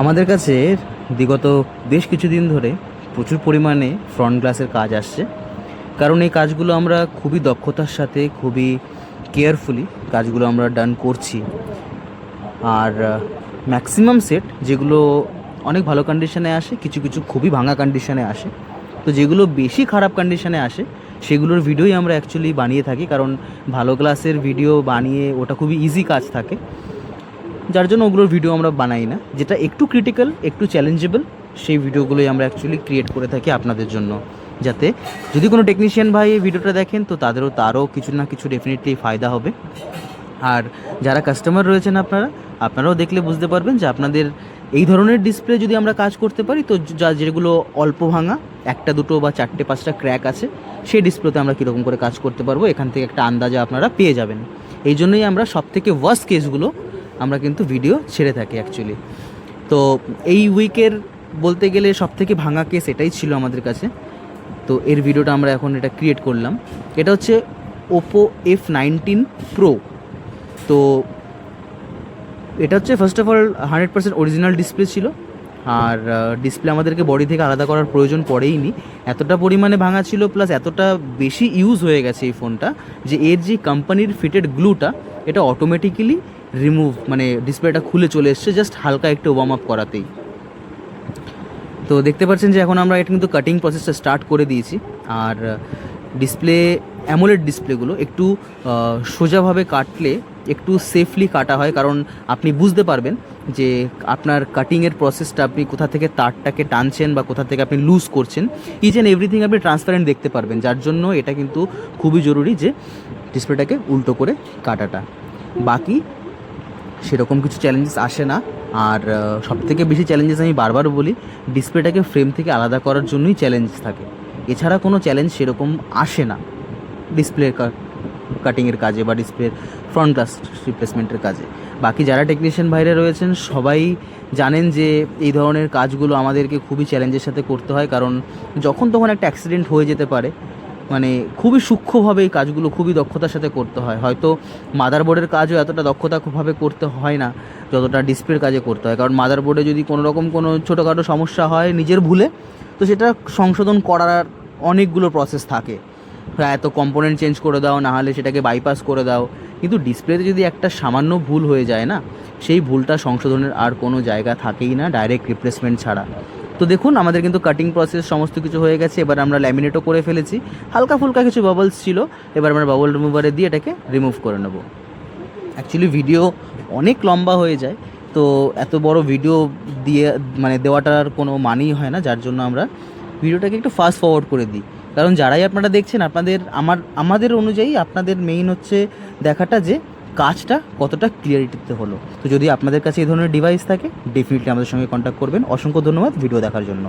আমাদের কাছে বিগত বেশ কিছুদিন ধরে প্রচুর পরিমাণে ফ্রন্ট গ্লাসের কাজ আসছে, কারণ এই কাজগুলো আমরা খুবই দক্ষতার সাথে খুবই কেয়ারফুলি কাজগুলো আমরা ডান করছি। আর ম্যাক্সিমাম সেট যেগুলো অনেক ভালো কন্ডিশনে আসে, কিছু কিছু খুবই ভাঙা কন্ডিশনে আসে। তো যেগুলো বেশি খারাপ কন্ডিশনে আসে সেগুলোর ভিডিওই আমরা অ্যাকচুয়ালি বানিয়ে থাকি, কারণ ভালো গ্লাসের ভিডিও বানিয়ে ওটা খুবই ইজি কাজ থাকে, যার জন্য ওগুলোর ভিডিও আমরা বানাই না। যেটা একটু ক্রিটিক্যাল, একটু চ্যালেঞ্জেবল, সেই ভিডিওগুলোই আমরা অ্যাকচুয়ালি ক্রিয়েট করে থাকি আপনাদের জন্য, যাতে যদি কোনো টেকনিশিয়ান ভাই এই ভিডিওটা দেখেন তো তারও কিছু না কিছু ডেফিনেটলি ফায়দা হবে। আর যারা কাস্টমার রয়েছেন আপনারাও দেখলে বুঝতে পারবেন যে আপনাদের এই ধরনের ডিসপ্লে যদি আমরা কাজ করতে পারি, তো যেগুলো অল্প ভাঙা, একটা দুটো বা চারটে পাঁচটা ক্র্যাক আছে, সেই ডিসপ্লেতে আমরা কীরকম করে কাজ করতে পারবো এখান থেকে একটা আন্দাজা আপনারা পেয়ে যাবেন। এই জন্যই আমরা সবথেকে ওয়ার্স্ট কেসগুলো আমরা কিন্তু ভিডিও ছেড়ে থাকি অ্যাকচুয়ালি। তো এই উইকের বলতে গেলে সবথেকে ভাঙা কেস এটাই ছিল আমাদের কাছে। তো এর ভিডিওটা আমরা এখন এটা ক্রিয়েট করলাম। এটা হচ্ছে ওপো F19 Pro। তো এটা হচ্ছে first of all 100% original display ছিল, আর ডিসপ্লে আমাদেরকে বডি থেকে আলাদা করার প্রয়োজন পড়েইনি। এতটা পরিমাণে ভাঙা ছিল, প্লাস এতটা বেশি ইউজ হয়ে গেছে এই ফোনটা, যে এর যে কোম্পানির ফিটেড গ্লুটা এটা অটোমেটিক্যালি রিমুভ, মানে ডিসপ্লেটা খুলে চলে এসছে জাস্ট হালকা একটু ওয়ার্ম আপ করাতেই। তো দেখতে পাচ্ছেন যে এখন আমরা এটা কিন্তু কাটিং প্রসেসটা স্টার্ট করে দিয়েছি। আর ডিসপ্লে অ্যামোলেড ডিসপ্লেগুলো একটু সোজাভাবে কাটলে একটু সেফলি কাটা হয়, কারণ আপনি বুঝতে পারবেন যে আপনার কাটিংয়ের প্রসেসটা আপনি কোথা থেকে তারটাকে টানছেন বা কোথা থেকে আপনি লুজ করছেন, ইচ অ্যান্ড এভরিথিং আপনি ট্রান্সপারেন্ট দেখতে পারবেন। যার জন্য এটা কিন্তু খুবই জরুরি যে ডিসপ্লেটাকে উল্টো করে কাটাটা। বাকি সেরকম কিছু চ্যালেঞ্জেস আসে না। আর সবথেকে বেশি চ্যালেঞ্জেস আমি বারবার বলি, ডিসপ্লেটাকে ফ্রেম থেকে আলাদা করার জন্যই চ্যালেঞ্জ থাকে, এছাড়া কোনো চ্যালেঞ্জ সেরকম আসে না ডিসপ্লে কাটিংয়ের কাজে বা ডিসপ্লের ফ্রন্ট গ্লাস রিপ্লেসমেন্টের কাজে। বাকি যারা টেকনিশিয়ান ভাইরা রয়েছেন সবাই জানেন যে এই ধরনের কাজগুলো আমাদেরকে খুবই চ্যালেঞ্জের সাথে করতে হয়, কারণ যখন তখন একটা অ্যাক্সিডেন্ট হয়ে যেতে পারে। মানে খুবই সূক্ষ্মভাবে এই কাজগুলো খুবই দক্ষতার সাথে করতে হয়। হয়তো মাদারবোর্ডের কাজও এতটা দক্ষতাভাবে করতে হয় না যতটা ডিসপ্লের কাজে করতে হয়, কারণ মাদারবোর্ডে যদি কোনো রকম কোনো ছোটোখাটো সমস্যা হয় নিজের ভুলে, তো সেটা সংশোধন করার অনেকগুলো প্রসেস থাকে। এত কম্পোনেন্ট চেঞ্জ করে দাও, নাহলে সেটাকে বাইপাস করে দাও। কিন্তু ডিসপ্লেতে যদি একটা সামান্য ভুল হয়ে যায় না, সেই ভুলটা সংশোধনের আর কোনো জায়গা থাকেই না ডাইরেক্ট রিপ্লেসমেন্ট ছাড়া। তো দেখুন আমাদের কিন্তু কাটিং প্রসেস সমস্ত কিছু হয়ে গেছে। এবার আমরা ল্যামিনেটও করে ফেলেছি, হালকা ফুলকা কিছু বাবলস ছিল, এবার আমরা বাবল রিমুভারে দিয়ে এটাকে রিমুভ করে নেব। অ্যাকচুয়ালি ভিডিও অনেক লম্বা হয়ে যায়, তো এত বড় ভিডিও দিয়ে মানে দেওয়াটার কোনো মানেই হয় না, যার জন্য আমরা ভিডিওটাকে একটু ফাস্ট ফরওয়ার্ড করে দিই। কারণ যারাই আপনারা দেখছেন আমাদের অনুযায়ী আপনাদের মেইন হচ্ছে দেখাটা যে কাজটা কতটা ক্লিয়ারিটিতে হলো। তো যদি আপনাদের কাছে এই ধরনের ডিভাইস থাকে ডেফিনেটলি আমাদের সঙ্গে কন্ট্যাক্ট করবেন। অসংখ্য ধন্যবাদ ভিডিও দেখার জন্য।